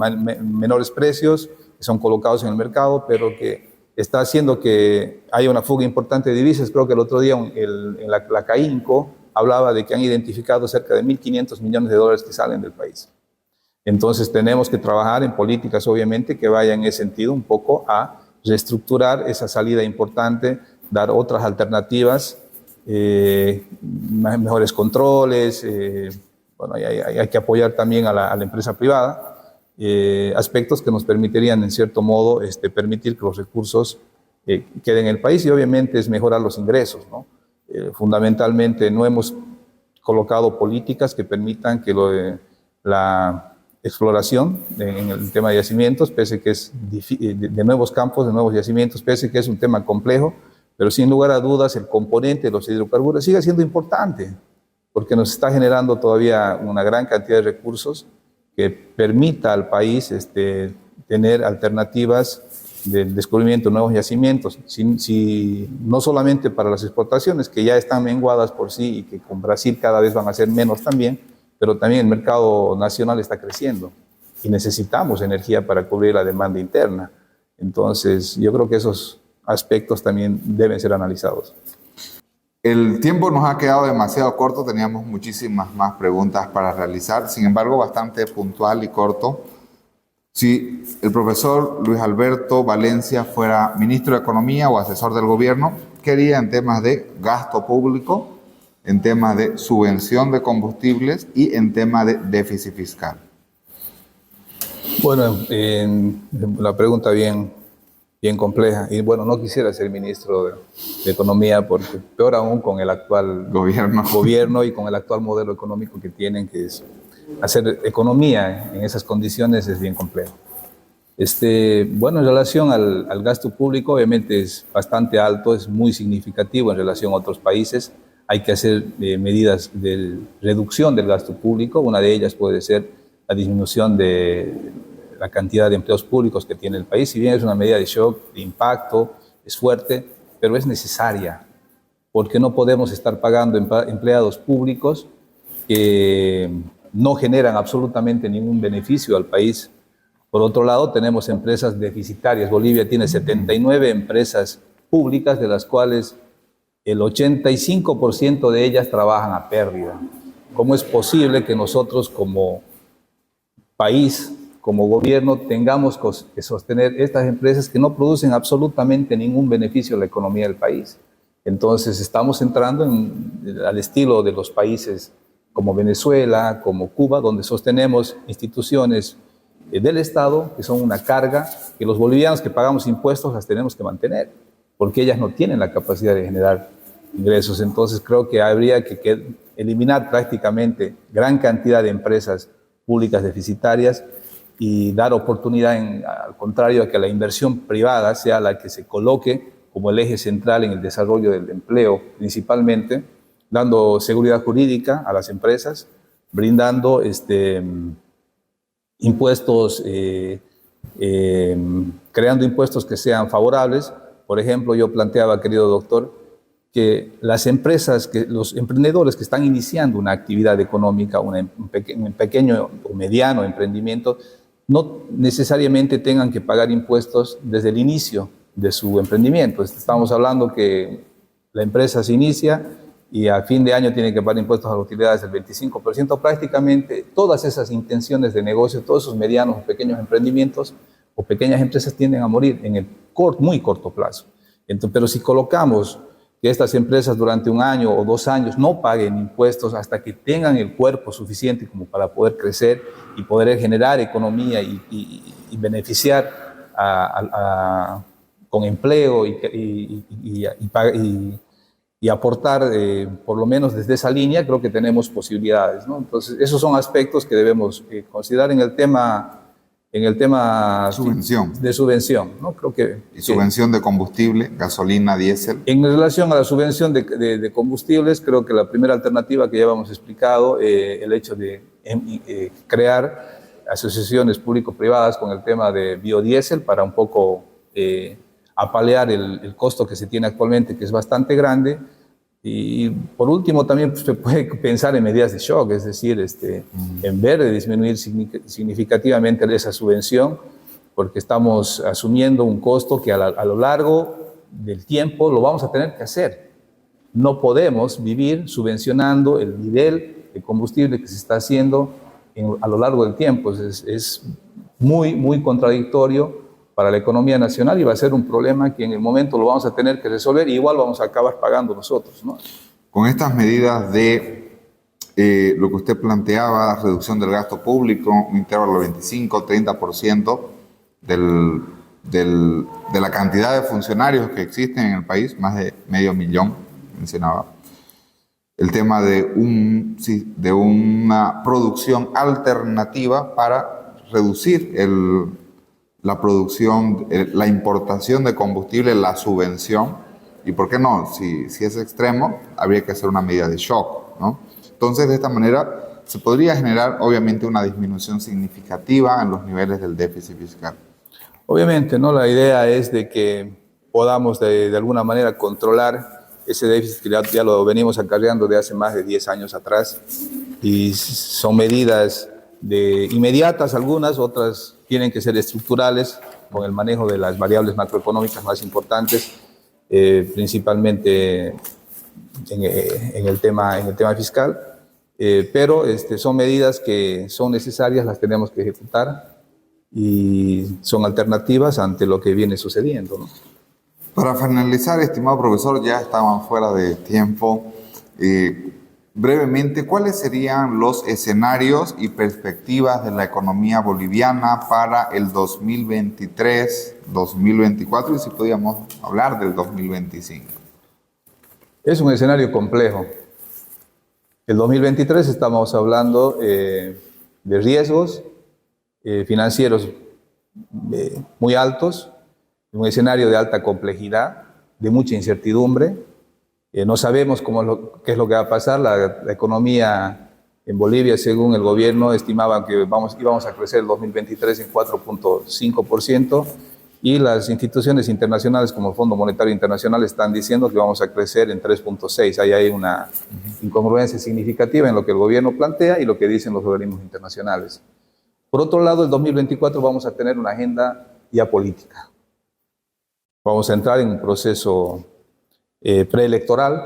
menores precios, que son colocados en el mercado, pero que está haciendo que haya una fuga importante de divisas. Creo que el otro día la CAINCO hablaba de que han identificado cerca de 1.500 millones de dólares que salen del país. Entonces tenemos que trabajar en políticas, obviamente, que vayan en ese sentido un poco a reestructurar esa salida importante, dar otras alternativas, mejores controles, hay que apoyar también a la empresa privada, aspectos que nos permitirían, en cierto modo, permitir que los recursos queden en el país y obviamente es mejorar los ingresos, ¿no? Fundamentalmente no hemos colocado políticas que permitan que la exploración en el tema de yacimientos, pese que es de nuevos campos, de nuevos yacimientos, pese que es un tema complejo, pero sin lugar a dudas el componente de los hidrocarburos sigue siendo importante, porque nos está generando todavía una gran cantidad de recursos que permita al país tener alternativas del descubrimiento de nuevos yacimientos, no solamente para las exportaciones, que ya están menguadas por sí y que con Brasil cada vez van a ser menos también, pero también el mercado nacional está creciendo y necesitamos energía para cubrir la demanda interna. Entonces, yo creo que esos aspectos también deben ser analizados. El tiempo nos ha quedado demasiado corto, teníamos muchísimas más preguntas para realizar, sin embargo, bastante puntual y corto. Si el profesor Luis Alberto Valencia fuera ministro de Economía o asesor del gobierno, ¿qué haría en temas de gasto público, en temas de subvención de combustibles y en temas de déficit fiscal? Bueno, la pregunta bien compleja. Y bueno, no quisiera ser ministro de Economía porque peor aún con el actual gobierno y con el actual modelo económico que tienen, que es hacer economía en esas condiciones es bien complejo. Bueno, en relación al gasto público, obviamente es bastante alto, es muy significativo en relación a otros países. Hay que hacer medidas de reducción del gasto público. Una de ellas puede ser la disminución de la cantidad de empleos públicos que tiene el país. Si bien es una medida de shock, de impacto, es fuerte, pero es necesaria, porque no podemos estar pagando empleados públicos que no generan absolutamente ningún beneficio al país. Por otro lado, tenemos empresas deficitarias. Bolivia tiene 79 empresas públicas, de las cuales el 85% de ellas trabajan a pérdida. ¿Cómo es posible que nosotros como país, como gobierno, tengamos que sostener estas empresas que no producen absolutamente ningún beneficio a la economía del país? Entonces estamos entrando al estilo de los países como Venezuela, como Cuba, donde sostenemos instituciones del Estado que son una carga que los bolivianos que pagamos impuestos las tenemos que mantener, porque ellas no tienen la capacidad de generar ingresos. Entonces creo que habría que eliminar prácticamente gran cantidad de empresas públicas deficitarias y dar oportunidad, al contrario, a que la inversión privada sea la que se coloque como el eje central en el desarrollo del empleo, principalmente, dando seguridad jurídica a las empresas, brindando impuestos, creando impuestos que sean favorables. Por ejemplo, yo planteaba, querido doctor, que las empresas, que los emprendedores que están iniciando una actividad económica, un pequeño o mediano emprendimiento, no necesariamente tengan que pagar impuestos desde el inicio de su emprendimiento. Estamos hablando que la empresa se inicia y a fin de año tiene que pagar impuestos a las utilidades del 25%. Prácticamente todas esas intenciones de negocio, todos esos medianos o pequeños emprendimientos o pequeñas empresas tienden a morir en el muy corto plazo. Entonces, pero si colocamos que estas empresas durante 1 año o 2 años no paguen impuestos hasta que tengan el cuerpo suficiente como para poder crecer y poder generar economía y beneficiar con empleo y y aportar, por lo menos desde esa línea, creo que tenemos posibilidades, ¿no? Entonces, esos son aspectos que debemos considerar en el tema subvención. de subvención, ¿no? Creo que, y subvención de combustible, gasolina, diésel. En relación a la subvención de combustibles, creo que la primera alternativa que ya hemos explicado, el hecho de crear asociaciones público-privadas con el tema de biodiesel para un poco apalear el costo que se tiene actualmente, que es bastante grande. Y por último, también se puede pensar en medidas de shock, es decir, en ver de disminuir significativamente esa subvención, porque estamos asumiendo un costo que a lo largo del tiempo lo vamos a tener que hacer. No podemos vivir subvencionando el nivel de combustible que se está haciendo a lo largo del tiempo. Es muy, muy contradictorio para la economía nacional y va a ser un problema que en el momento lo vamos a tener que resolver y igual vamos a acabar pagando nosotros, ¿no? Con estas medidas de lo que usted planteaba, reducción del gasto público, un intervalo del 25-30% de la cantidad de funcionarios que existen en el país, más de 500.000, mencionaba. El tema de una producción alternativa para reducir la producción, la importación de combustible, la subvención, y por qué no, si es extremo, habría que hacer una medida de shock, ¿no? Entonces, de esta manera, se podría generar, obviamente, una disminución significativa en los niveles del déficit fiscal. Obviamente, ¿no? La idea es de que podamos de alguna manera controlar ese déficit que ya lo venimos acarreando de hace más de 10 años atrás, y son medidas inmediatas algunas, otras tienen que ser estructurales, con el manejo de las variables macroeconómicas más importantes, principalmente en el tema fiscal, pero son medidas que son necesarias, las tenemos que ejecutar y son alternativas ante lo que viene sucediendo, ¿no? Para finalizar, estimado profesor, ya estamos fuera de tiempo. Brevemente, ¿cuáles serían los escenarios y perspectivas de la economía boliviana para el 2023, 2024 y si podíamos hablar del 2025? Es un escenario complejo. El 2023 estamos hablando de riesgos financieros muy altos, un escenario de alta complejidad, de mucha incertidumbre. No sabemos qué es lo que va a pasar. La economía en Bolivia, según el gobierno, estimaban que íbamos a crecer el 2023 en 4.5%, y las instituciones internacionales como el Fondo Monetario Internacional están diciendo que vamos a crecer en 3.6%. Ahí hay una incongruencia significativa en lo que el gobierno plantea y lo que dicen los organismos internacionales. Por otro lado, el 2024 vamos a tener una agenda ya política. Vamos a entrar en un proceso preelectoral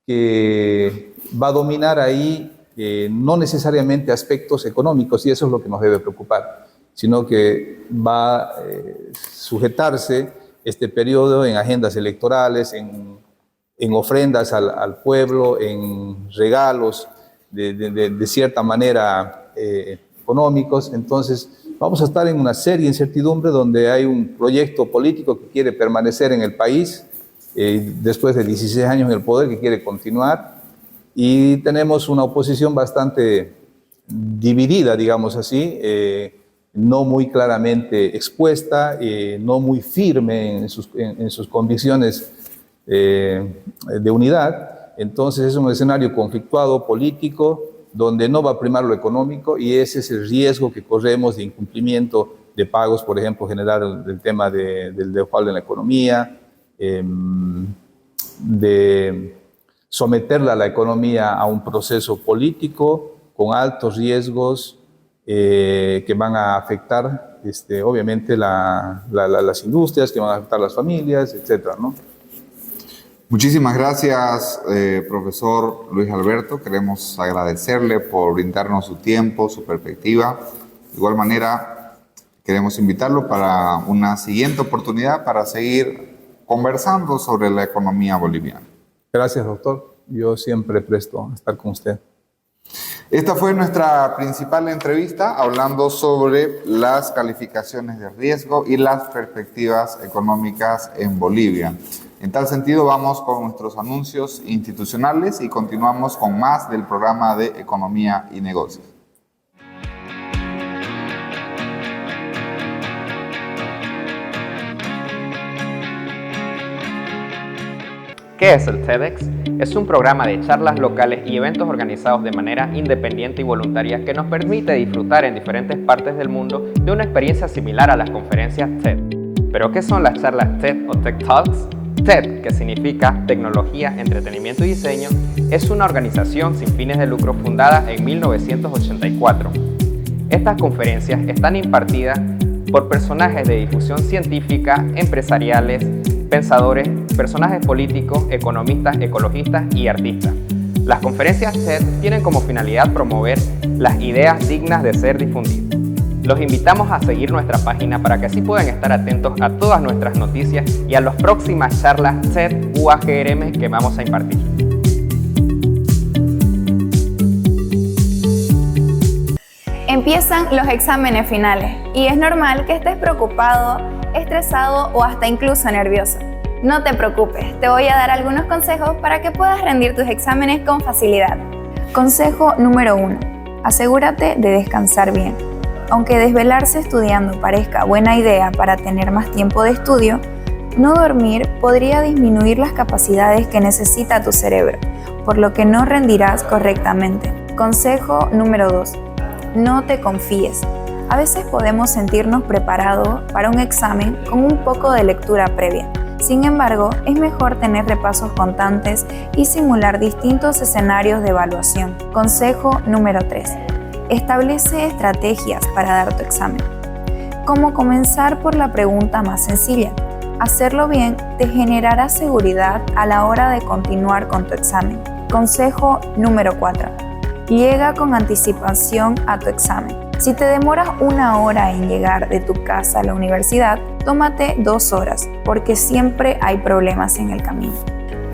que va a dominar ahí no necesariamente aspectos económicos, y eso es lo que nos debe preocupar, sino que va a sujetarse este periodo en agendas electorales, en ofrendas al pueblo, en regalos de cierta manera económicos. Entonces vamos a estar en una seria incertidumbre donde hay un proyecto político que quiere permanecer en el país, después de 16 años en el poder, que quiere continuar, y tenemos una oposición bastante dividida, digamos así, no muy claramente expuesta, no muy firme en sus convicciones de unidad. Entonces es un escenario conflictuado político donde no va a primar lo económico, y ese es el riesgo que corremos de incumplimiento de pagos, por ejemplo, generar el tema del default en la economía, de someterla a la economía a un proceso político con altos riesgos que van a afectar obviamente las industrias, que van a afectar las familias, etcétera, ¿no? Muchísimas gracias, profesor Luis Alberto. Queremos agradecerle por brindarnos su tiempo, su perspectiva. De igual manera, queremos invitarlo para una siguiente oportunidad para seguir conversando sobre la economía boliviana. Gracias, doctor. Yo siempre presto a estar con usted. Esta fue nuestra principal entrevista, hablando sobre las calificaciones de riesgo y las perspectivas económicas en Bolivia. En tal sentido, vamos con nuestros anuncios institucionales y continuamos con más del programa de Economía y Negocios. ¿Qué es el TEDx? Es un programa de charlas locales y eventos organizados de manera independiente y voluntaria que nos permite disfrutar en diferentes partes del mundo de una experiencia similar a las conferencias TED. ¿Pero qué son las charlas TED o Tech Talks? TED, que significa Tecnología, Entretenimiento y Diseño, es una organización sin fines de lucro fundada en 1984. Estas conferencias están impartidas por personajes de difusión científica, empresariales, pensadores, personajes políticos, economistas, ecologistas y artistas. Las conferencias TED tienen como finalidad promover las ideas dignas de ser difundidas. Los invitamos a seguir nuestra página para que así puedan estar atentos a todas nuestras noticias y a las próximas charlas TED UAGRM que vamos a impartir. Empiezan los exámenes finales y es normal que estés preocupado, estresado o hasta incluso nervioso. No te preocupes, te voy a dar algunos consejos para que puedas rendir tus exámenes con facilidad. Consejo número 1. Asegúrate de descansar bien. Aunque desvelarse estudiando parezca buena idea para tener más tiempo de estudio, no dormir podría disminuir las capacidades que necesita tu cerebro, por lo que no rendirás correctamente. Consejo número 2. No te confíes. A veces podemos sentirnos preparados para un examen con un poco de lectura previa. Sin embargo, es mejor tener repasos constantes y simular distintos escenarios de evaluación. Consejo número 3. Establece estrategias para dar tu examen. Como comenzar por la pregunta más sencilla. Hacerlo bien te generará seguridad a la hora de continuar con tu examen. Consejo número 4. Llega con anticipación a tu examen. Si te demoras 1 hora en llegar de tu casa a la universidad, tómate 2 horas, porque siempre hay problemas en el camino.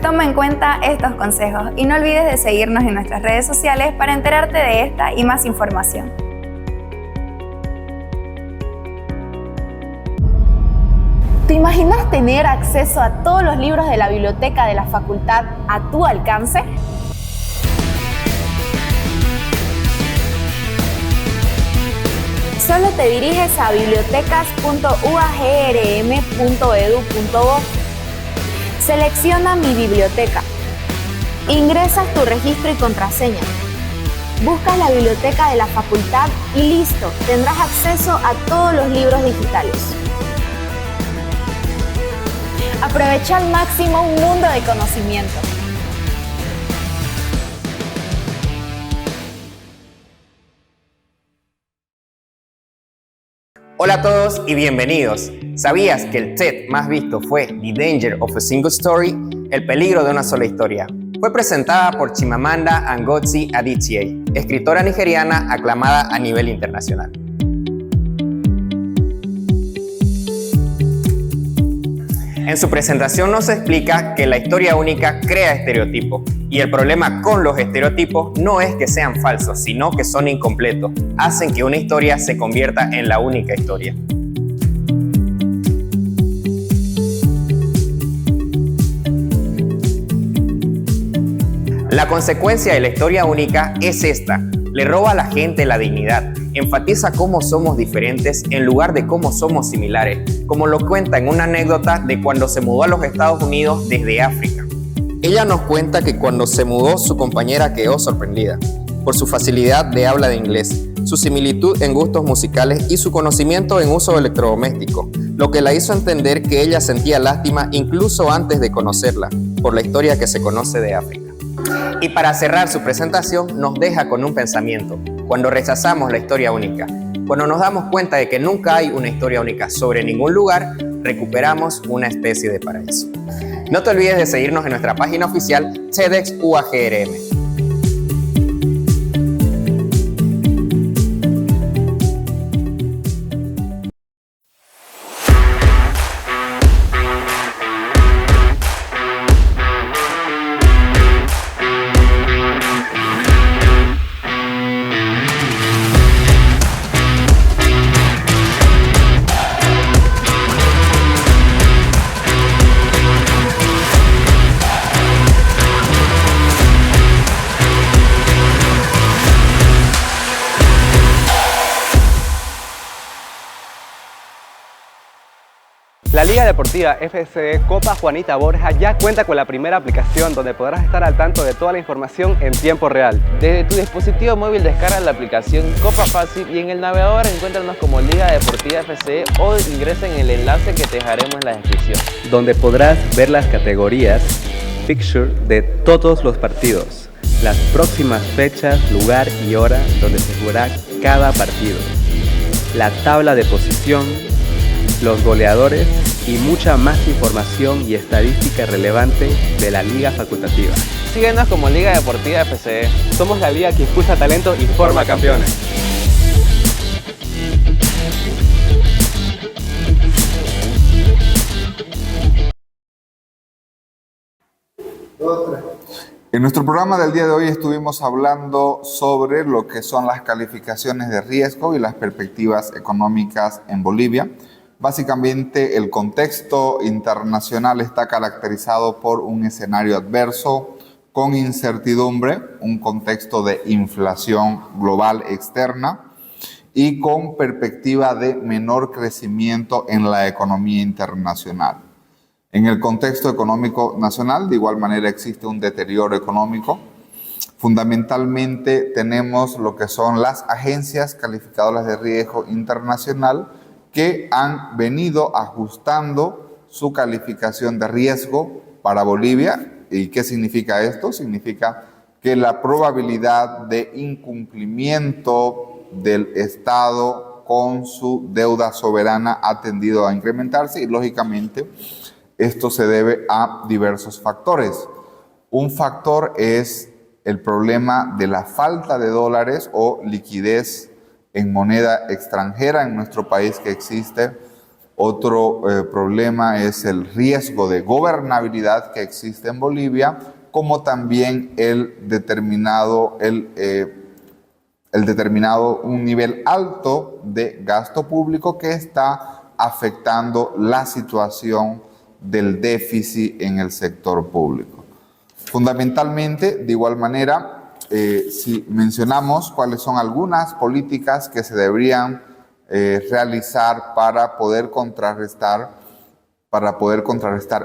Toma en cuenta estos consejos y no olvides de seguirnos en nuestras redes sociales para enterarte de esta y más información. ¿Te imaginas tener acceso a todos los libros de la biblioteca de la facultad a tu alcance? Solo te diriges a bibliotecas.uagrm.edu.bo. Selecciona Mi Biblioteca. Ingresas tu registro y contraseña. Buscas la biblioteca de la facultad y listo, tendrás acceso a todos los libros digitales. Aprovecha al máximo un mundo de conocimiento. Hola a todos y bienvenidos. ¿Sabías que el TED más visto fue The Danger of a Single Story? El peligro de una sola historia. Fue presentada por Chimamanda Ngozi Adichie, escritora nigeriana aclamada a nivel internacional. En su presentación nos explica que la historia única crea estereotipos y el problema con los estereotipos no es que sean falsos, sino que son incompletos. Hacen que una historia se convierta en la única historia. La consecuencia de la historia única es esta: le roba a la gente la dignidad, enfatiza cómo somos diferentes en lugar de cómo somos similares, como lo cuenta en una anécdota de cuando se mudó a los Estados Unidos desde África. Ella nos cuenta que cuando se mudó su compañera quedó sorprendida por su facilidad de habla de inglés, su similitud en gustos musicales y su conocimiento en uso electrodoméstico, lo que la hizo entender que ella sentía lástima incluso antes de conocerla, por la historia que se conoce de África. Y para cerrar su presentación nos deja con un pensamiento: cuando rechazamos la historia única, cuando nos damos cuenta de que nunca hay una historia única sobre ningún lugar, recuperamos una especie de paraíso. No te olvides de seguirnos en nuestra página oficial TEDx UAGRM. La Liga Deportiva FCE Copa Juanita Borja ya cuenta con la primera aplicación donde podrás estar al tanto de toda la información en tiempo real. Desde tu dispositivo móvil descarga la aplicación Copa Fácil y en el navegador encuéntranos como Liga Deportiva FCE o ingresa en el enlace que te dejaremos en la descripción. Donde podrás ver las categorías, fixture de todos los partidos, las próximas fechas, lugar y hora donde se jugará cada partido, la tabla de posición, los goleadores y mucha más información y estadística relevante de la Liga Facultativa. Síguenos como Liga Deportiva FCE. Somos la liga que impulsa talento y forma campeones. En nuestro programa del día de hoy estuvimos hablando sobre lo que son las calificaciones de riesgo y las perspectivas económicas en Bolivia. Básicamente, el contexto internacional está caracterizado por un escenario adverso, con incertidumbre, un contexto de inflación global externa y con perspectiva de menor crecimiento en la economía internacional. En el contexto económico nacional, de igual manera, existe un deterioro económico. Fundamentalmente tenemos lo que son las agencias calificadoras de riesgo internacional que han venido ajustando su calificación de riesgo para Bolivia. ¿Y qué significa esto? Significa que la probabilidad de incumplimiento del Estado con su deuda soberana ha tendido a incrementarse y, lógicamente, esto se debe a diversos factores. Un factor es el problema de la falta de dólares o liquidez en moneda extranjera en nuestro país que existe. Otro problema es el riesgo de gobernabilidad que existe en Bolivia, como también el determinado un nivel alto de gasto público que está afectando la situación del déficit en el sector público. Fundamentalmente, de igual manera, si mencionamos cuáles son algunas políticas que se deberían realizar para poder contrarrestar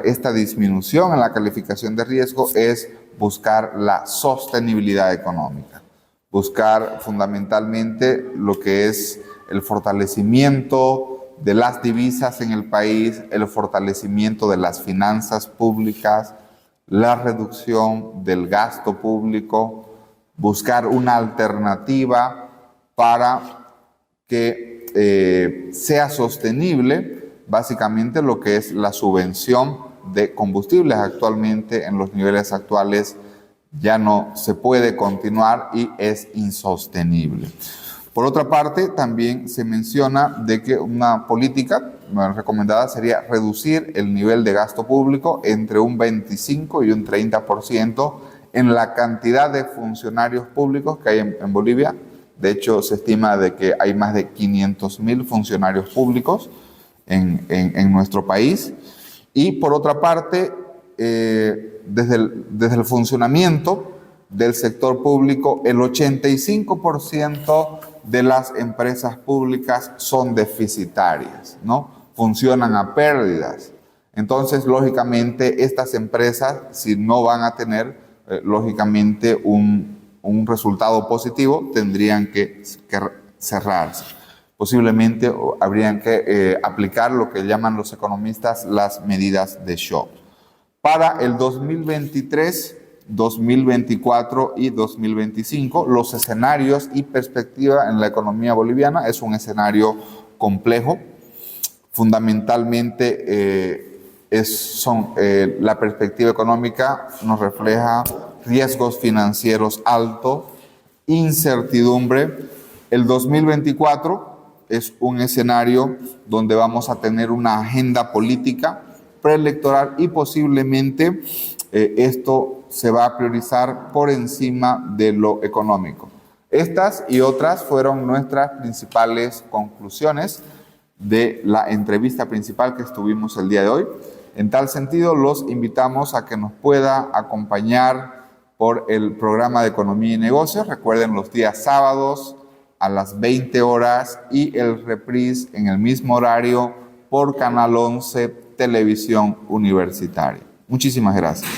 esta disminución en la calificación de riesgo, es buscar la sostenibilidad económica, buscar fundamentalmente lo que es el fortalecimiento de las divisas en el país, el fortalecimiento de las finanzas públicas, la reducción del gasto público, buscar una alternativa para que sea sostenible básicamente lo que es la subvención de combustibles. Actualmente, en los niveles actuales, ya no se puede continuar y es insostenible. Por otra parte, también se menciona de que una política recomendada sería reducir el nivel de gasto público entre un 25 y un 30% en la cantidad de funcionarios públicos que hay en Bolivia. De hecho, se estima de que hay más de 500.000 funcionarios públicos en nuestro país. Y por otra parte, desde el funcionamiento del sector público, el 85% de las empresas públicas son deficitarias, ¿no? Funcionan a pérdidas. Entonces, lógicamente, estas empresas, si no van a tener, lógicamente, un resultado positivo, tendrían que cerrarse. Posiblemente habrían que aplicar lo que llaman los economistas las medidas de shock. Para el 2023, 2024 y 2025, los escenarios y perspectiva en la economía boliviana es un escenario complejo. Fundamentalmente, la perspectiva económica nos refleja riesgos financieros altos, incertidumbre. El 2024 es un escenario donde vamos a tener una agenda política preelectoral y posiblemente esto se va a priorizar por encima de lo económico. Estas y otras fueron nuestras principales conclusiones de la entrevista principal que estuvimos el día de hoy. En tal sentido, los invitamos a que nos pueda acompañar por el programa de Economía y Negocios. Recuerden, los días sábados a las 20 horas y el reprise en el mismo horario por Canal 11 Televisión Universitaria. Muchísimas gracias.